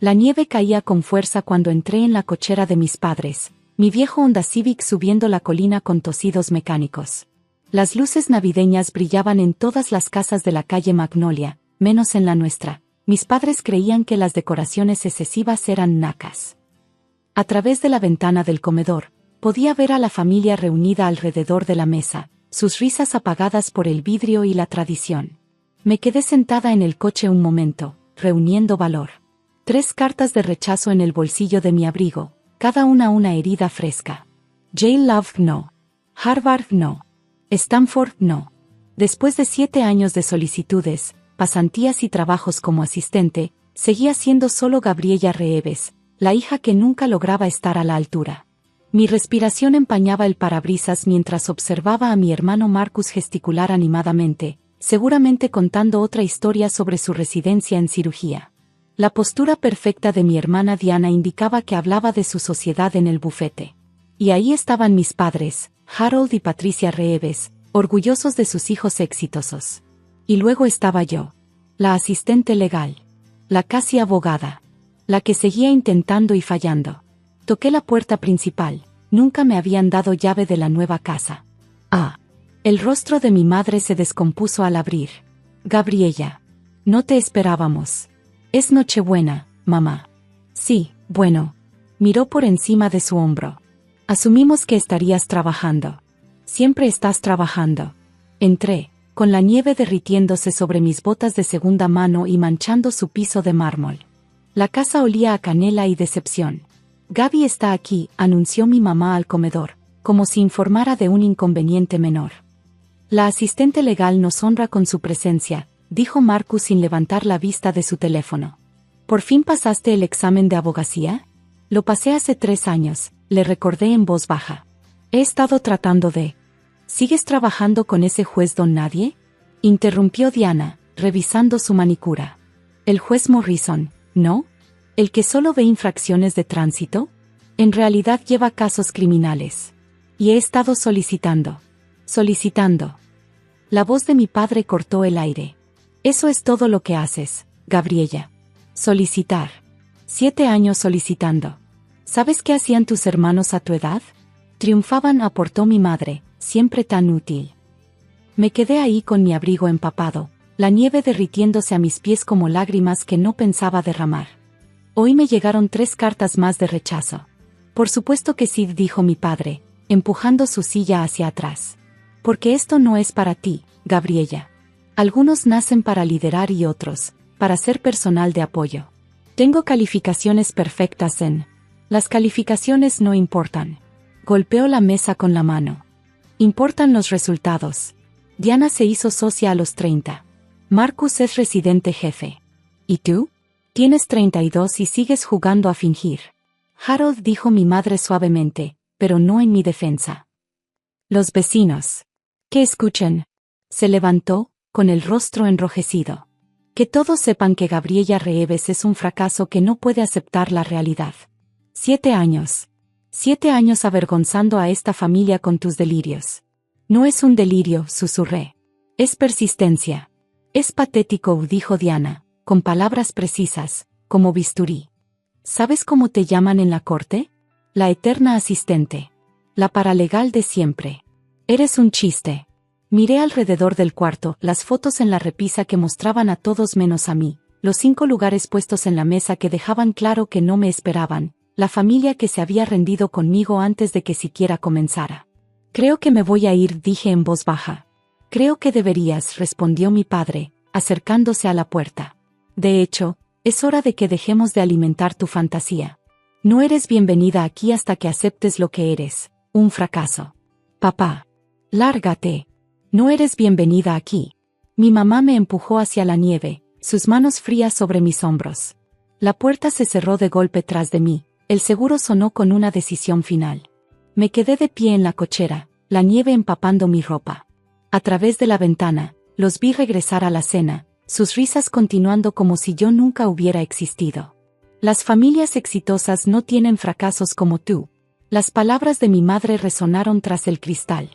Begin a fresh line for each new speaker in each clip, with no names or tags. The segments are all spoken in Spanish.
La nieve caía con fuerza cuando entré en la cochera de mis padres, mi viejo Honda Civic subiendo la colina con tosidos mecánicos. Las luces navideñas brillaban en todas las casas de la calle Magnolia, menos en la nuestra. Mis padres creían que las decoraciones excesivas eran nacas. A través de la ventana del comedor, podía ver a la familia reunida alrededor de la mesa, sus risas apagadas por el vidrio y la tradición. Me quedé sentada en el coche un momento, reuniendo valor. 3 cartas de rechazo en el bolsillo de mi abrigo, cada una herida fresca. Yale Love no. Harvard no. Stanford no. Después de 7 años de solicitudes, pasantías y trabajos como asistente, seguía siendo solo Gabriella Reeves, la hija que nunca lograba estar a la altura. Mi respiración empañaba el parabrisas mientras observaba a mi hermano Marcus gesticular animadamente, seguramente contando otra historia sobre su residencia en cirugía. La postura perfecta de mi hermana Diana indicaba que hablaba de su sociedad en el bufete. Y ahí estaban mis padres, Harold y Patricia Reeves, orgullosos de sus hijos exitosos. Y luego estaba yo, la asistente legal, la casi abogada, la que seguía intentando y fallando. Toqué la puerta principal, nunca me habían dado llave de la nueva casa. El rostro de mi madre se descompuso al abrir. Gabriella, no te esperábamos. Es Nochebuena, mamá. Sí, bueno. Miró por encima de su hombro. Asumimos que estarías trabajando. Siempre estás trabajando. Entré, con la nieve derritiéndose sobre mis botas de segunda mano y manchando su piso de mármol. La casa olía a canela y decepción. Gaby está aquí, anunció mi mamá al comedor, como si informara de un inconveniente menor. La asistente legal nos honra con su presencia, dijo Marcus sin levantar la vista de su teléfono. ¿Por fin pasaste el examen de abogacía? Lo pasé hace 3 años, le recordé en voz baja. He estado tratando de... ¿Sigues trabajando con ese juez don nadie? Interrumpió Diana, revisando su manicura. ¿El juez Morrison, no? ¿El que solo ve infracciones de tránsito? En realidad lleva casos criminales. Y he estado solicitando. La voz de mi padre cortó el aire. Eso es todo lo que haces, Gabriella. Solicitar. 7 años solicitando. ¿Sabes qué hacían tus hermanos a tu edad? Triunfaban, aportó mi madre, siempre tan útil. Me quedé ahí con mi abrigo empapado, la nieve derritiéndose a mis pies como lágrimas que no pensaba derramar. Hoy me llegaron 3 cartas más de rechazo. Por supuesto que sí, dijo mi padre, empujando su silla hacia atrás. Porque esto no es para ti, Gabriella. Algunos nacen para liderar y otros, para ser personal de apoyo. Tengo calificaciones perfectas en... Las calificaciones no importan. Golpeó la mesa con la mano. Importan los resultados. Diana se hizo socia a los 30. Marcus es residente jefe. ¿Y tú? Tienes 32 y sigues jugando a fingir. Harold, dijo mi madre suavemente, pero no en mi defensa. Los vecinos. ¿Qué escuchen? Se levantó, con el rostro enrojecido. Que todos sepan que Gabriella Reeves es un fracaso que no puede aceptar la realidad. 7 años. 7 años avergonzando a esta familia con tus delirios. No es un delirio, susurré. Es persistencia. Es patético, dijo Diana, con palabras precisas, como bisturí. ¿Sabes cómo te llaman en la corte? La eterna asistente. La paralegal de siempre. Eres un chiste. Miré alrededor del cuarto, las fotos en la repisa que mostraban a todos menos a mí, los 5 lugares puestos en la mesa que dejaban claro que no me esperaban, la familia que se había rendido conmigo antes de que siquiera comenzara. Creo que me voy a ir, dije en voz baja. Creo que deberías, respondió mi padre, acercándose a la puerta. De hecho, es hora de que dejemos de alimentar tu fantasía. No eres bienvenida aquí hasta que aceptes lo que eres, un fracaso. Papá. Lárgate. No eres bienvenida aquí. Mi mamá me empujó hacia la nieve, sus manos frías sobre mis hombros. La puerta se cerró de golpe tras de mí, el seguro sonó con una decisión final. Me quedé de pie en la cochera, la nieve empapando mi ropa. A través de la ventana, los vi regresar a la cena, sus risas continuando como si yo nunca hubiera existido. Las familias exitosas no tienen fracasos como tú. Las palabras de mi madre resonaron tras el cristal.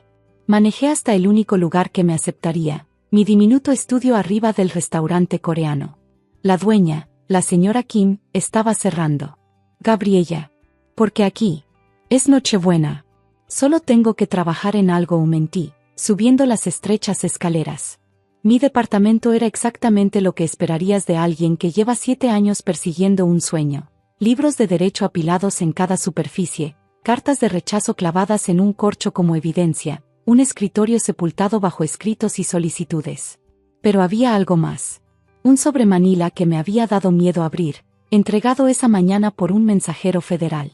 Manejé hasta el único lugar que me aceptaría, mi diminuto estudio arriba del restaurante coreano. La dueña, La señora Kim estaba cerrando. Gabriella. Porque aquí. Es Nochebuena. Solo tengo que trabajar en algo, mentí, subiendo las estrechas escaleras. Mi departamento era exactamente lo que esperarías de alguien que lleva 7 años persiguiendo un sueño. Libros de derecho apilados en cada superficie, cartas de rechazo clavadas en un corcho como evidencia, un escritorio sepultado bajo escritos y solicitudes. Pero había algo más. Un sobremanila que me había dado miedo abrir, entregado esa mañana por un mensajero federal.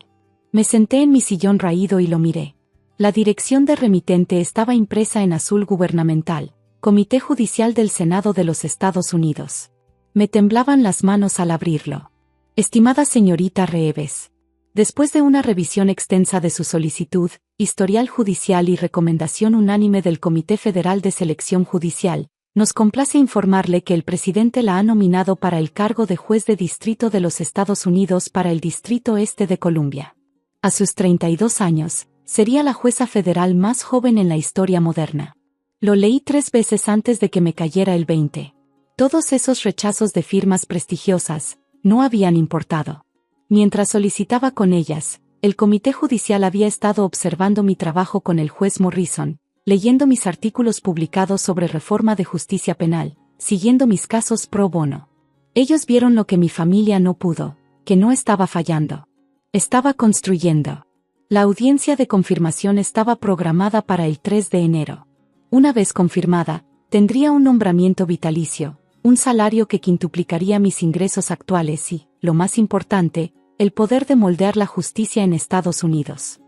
Me senté en mi sillón raído y lo miré. La dirección de remitente estaba impresa en azul gubernamental, Comité Judicial del Senado de los Estados Unidos. Me temblaban las manos al abrirlo. Estimada señorita Reeves. Después de una revisión extensa de su solicitud, historial judicial y recomendación unánime del Comité Federal de Selección Judicial, nos complace informarle que el presidente la ha nominado para el cargo de juez de distrito de los Estados Unidos para el Distrito Este de Columbia. A sus 32 años, sería la jueza federal más joven en la historia moderna. Lo leí 3 veces antes de que me cayera el 20. Todos esos rechazos de firmas prestigiosas no habían importado. Mientras solicitaba con ellas, el Comité Judicial había estado observando mi trabajo con el juez Morrison, leyendo mis artículos publicados sobre reforma de justicia penal, siguiendo mis casos pro bono. Ellos vieron lo que mi familia no pudo, que no estaba fallando. Estaba construyendo. La audiencia de confirmación estaba programada para el 3 de enero. Una vez confirmada, tendría un nombramiento vitalicio, un salario que quintuplicaría mis ingresos actuales y, lo más importante, el poder de moldear la justicia en Estados Unidos.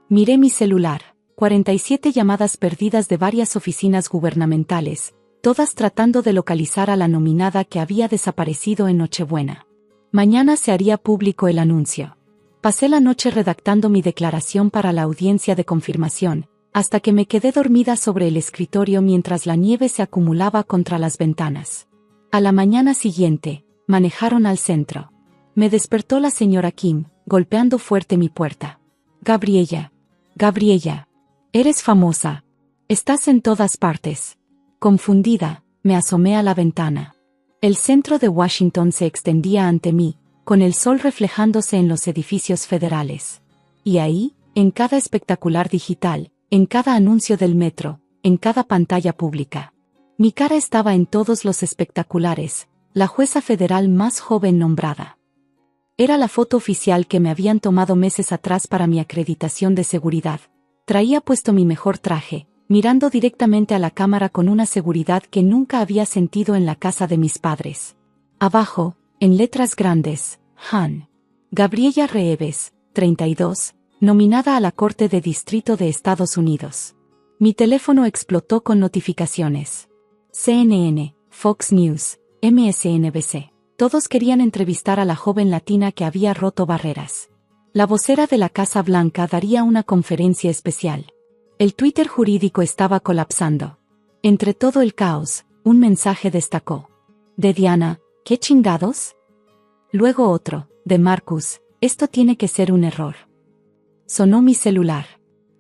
Miré mi celular. 47 llamadas perdidas de varias oficinas gubernamentales, todas tratando de localizar a la nominada que había desaparecido en Nochebuena. Mañana se haría público el anuncio. Pasé la noche redactando mi declaración para la audiencia de confirmación, hasta que me quedé dormida sobre el escritorio mientras la nieve se acumulaba contra las ventanas. A la mañana siguiente, manejaron al centro. Me despertó la señora Kim, golpeando fuerte mi puerta. Gabriella. Gabriella. Eres famosa. Estás en todas partes. Confundida, me asomé a la ventana. El centro de Washington se extendía ante mí, con el sol reflejándose en los edificios federales. Y ahí, en cada espectacular digital, en cada anuncio del metro, en cada pantalla pública. Mi cara estaba en todos los espectaculares, la jueza federal más joven nombrada. Era la foto oficial que me habían tomado meses atrás para mi acreditación de seguridad. Traía puesto mi mejor traje, mirando directamente a la cámara con una seguridad que nunca había sentido en la casa de mis padres. Abajo, en letras grandes, Han. Gabriella Reeves, 32, nominada a la Corte de Distrito de Estados Unidos. Mi teléfono explotó con notificaciones. CNN, Fox News, MSNBC. Todos querían entrevistar a la joven latina que había roto barreras. La vocera de la Casa Blanca daría una conferencia especial. El Twitter jurídico estaba colapsando. Entre todo el caos, un mensaje destacó. De Diana, ¿qué chingados? Luego otro, de Marcus, esto tiene que ser un error. Sonó mi celular.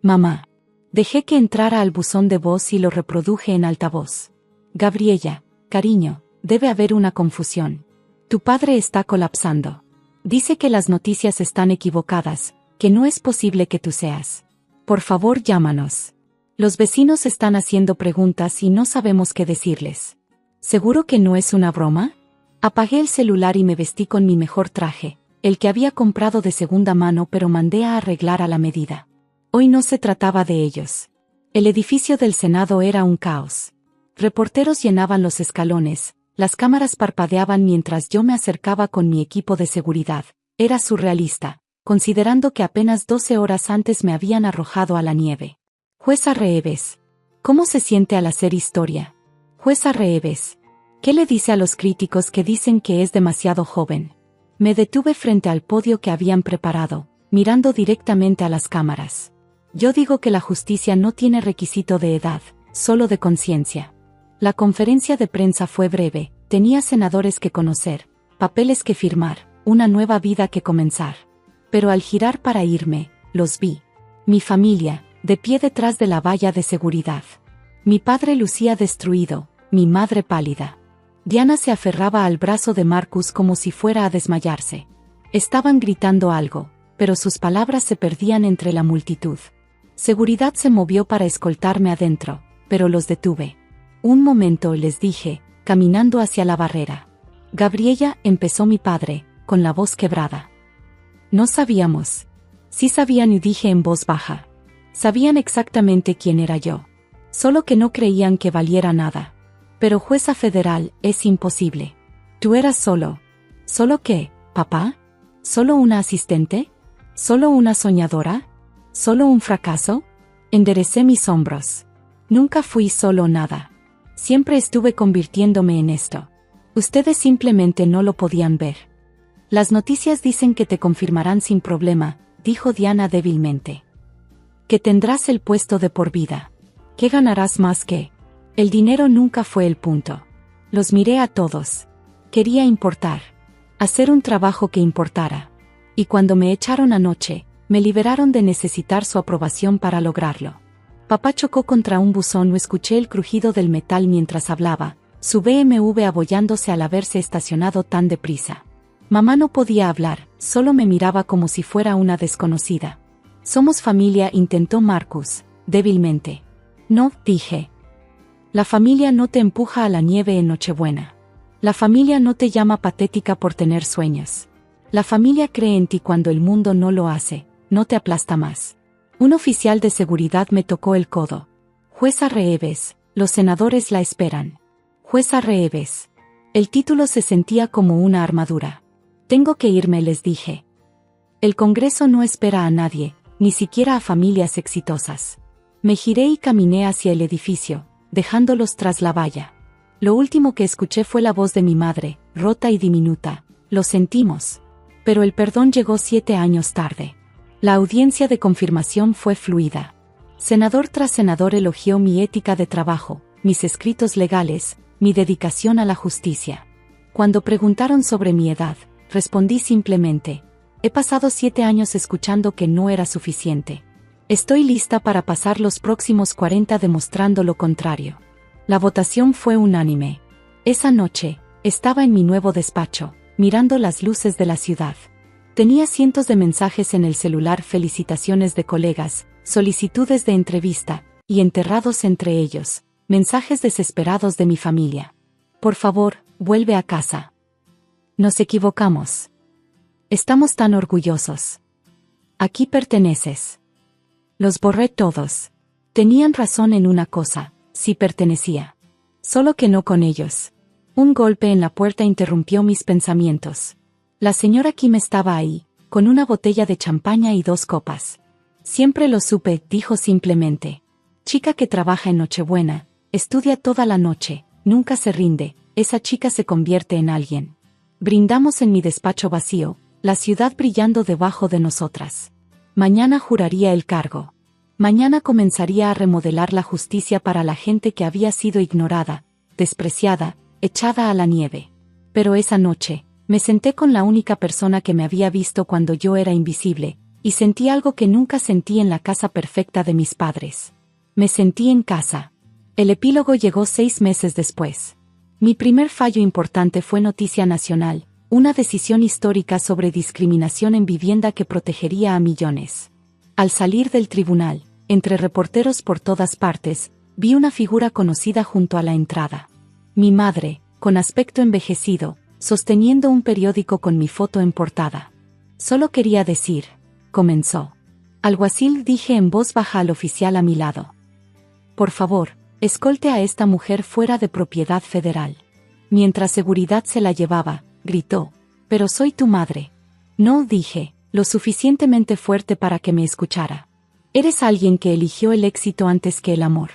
Mamá. Dejé que entrara al buzón de voz y lo reproduje en altavoz. Gabriella, cariño, debe haber una confusión. Tu padre está colapsando. Dice que las noticias están equivocadas, que no es posible que tú seas. Por favor, llámanos. Los vecinos están haciendo preguntas y no sabemos qué decirles. ¿Seguro que no es una broma? Apagué el celular y me vestí con mi mejor traje, el que había comprado de segunda mano pero mandé a arreglar a la medida. Hoy no se trataba de ellos. El edificio del Senado era un caos. Reporteros llenaban los escalones. Las cámaras parpadeaban mientras yo me acercaba con mi equipo de seguridad. Era surrealista, considerando que apenas 12 horas antes me habían arrojado a la nieve. Jueza Reeves. ¿Cómo se siente al hacer historia? Jueza Reeves. ¿Qué le dice a los críticos que dicen que es demasiado joven? Me detuve frente al podio que habían preparado, mirando directamente a las cámaras. Yo digo que la justicia no tiene requisito de edad, solo de conciencia. La conferencia de prensa fue breve, tenía senadores que conocer, papeles que firmar, una nueva vida que comenzar. Pero al girar para irme, los vi. Mi familia, de pie detrás de la valla de seguridad. Mi padre lucía destruido, mi madre pálida. Diana se aferraba al brazo de Marcus como si fuera a desmayarse. Estaban gritando algo, pero sus palabras se perdían entre la multitud. Seguridad se movió para escoltarme adentro, pero los detuve. Un momento, les dije, caminando hacia la barrera. Gabriella, empezó mi padre, con la voz quebrada. No sabíamos. Sí sabían, y dije en voz baja. Sabían exactamente quién era yo. Solo que no creían que valiera nada. Pero jueza federal, es imposible. Tú eras solo. ¿Solo qué, papá? ¿Solo una asistente? ¿Solo una soñadora? ¿Solo un fracaso? Enderecé mis hombros. Nunca fui solo nada. Siempre estuve convirtiéndome en esto. Ustedes simplemente no lo podían ver. Las noticias dicen que te confirmarán sin problema, dijo Diana débilmente. Que tendrás el puesto de por vida. ¿Qué ganarás más que? El dinero nunca fue el punto. Los miré a todos. Quería importar. Hacer un trabajo que importara. Y cuando me echaron anoche, me liberaron de necesitar su aprobación para lograrlo. Papá chocó contra un buzón o escuché el crujido del metal mientras hablaba, su BMW abollándose al haberse estacionado tan deprisa. Mamá no podía hablar, solo me miraba como si fuera una desconocida. Somos familia, intentó Marcus, débilmente. No, dije. La familia no te empuja a la nieve en Nochebuena. La familia no te llama patética por tener sueños. La familia cree en ti cuando el mundo no lo hace, no te aplasta más. Un oficial de seguridad me tocó el codo. Jueza Reeves, los senadores la esperan. Jueza Reeves. El título se sentía como una armadura. Tengo que irme, les dije. El Congreso no espera a nadie, ni siquiera a familias exitosas. Me giré y caminé hacia el edificio, dejándolos tras la valla. Lo último que escuché fue la voz de mi madre, rota y diminuta. Lo sentimos. Pero el perdón llegó 7 años tarde. La audiencia de confirmación fue fluida. Senador tras senador elogió mi ética de trabajo, mis escritos legales, mi dedicación a la justicia. Cuando preguntaron sobre mi edad, respondí simplemente, he pasado 7 años escuchando que no era suficiente. Estoy lista para pasar los próximos 40 demostrando lo contrario. La votación fue unánime. Esa noche, estaba en mi nuevo despacho, mirando las luces de la ciudad. Tenía cientos de mensajes en el celular, felicitaciones de colegas, solicitudes de entrevista, y enterrados entre ellos, mensajes desesperados de mi familia. Por favor, vuelve a casa. Nos equivocamos. Estamos tan orgullosos. Aquí perteneces. Los borré todos. Tenían razón en una cosa, sí pertenecía. Solo que no con ellos. Un golpe en la puerta interrumpió mis pensamientos. La señora Kim estaba ahí, con una botella de champaña y 2 copas. Siempre lo supe, dijo simplemente. Chica que trabaja en Nochebuena, estudia toda la noche, nunca se rinde, esa chica se convierte en alguien. Brindamos en mi despacho vacío, la ciudad brillando debajo de nosotras. Mañana juraría el cargo. Mañana comenzaría a remodelar la justicia para la gente que había sido ignorada, despreciada, echada a la nieve. Pero esa noche, me senté con la única persona que me había visto cuando yo era invisible, y sentí algo que nunca sentí en la casa perfecta de mis padres. Me sentí en casa. El epílogo llegó 6 meses después. Mi primer fallo importante fue noticia nacional, una decisión histórica sobre discriminación en vivienda que protegería a millones. Al salir del tribunal, entre reporteros por todas partes, vi una figura conocida junto a la entrada. Mi madre, con aspecto envejecido, sosteniendo un periódico con mi foto en portada. Solo quería decir, comenzó. Alguacil, dije en voz baja al oficial a mi lado. Por favor, escolte a esta mujer fuera de propiedad federal. Mientras seguridad se la llevaba, gritó, pero soy tu madre. No, dije, lo suficientemente fuerte para que me escuchara. Eres alguien que eligió el éxito antes que el amor.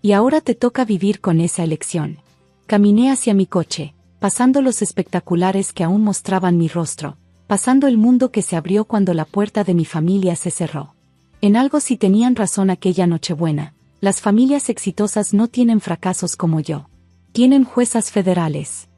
Y ahora te toca vivir con esa elección. Caminé hacia mi coche, pasando los espectaculares que aún mostraban mi rostro, pasando el mundo que se abrió cuando la puerta de mi familia se cerró. En algo sí tenían razón aquella Nochebuena, las familias exitosas no tienen fracasos como yo. Tienen juezas federales.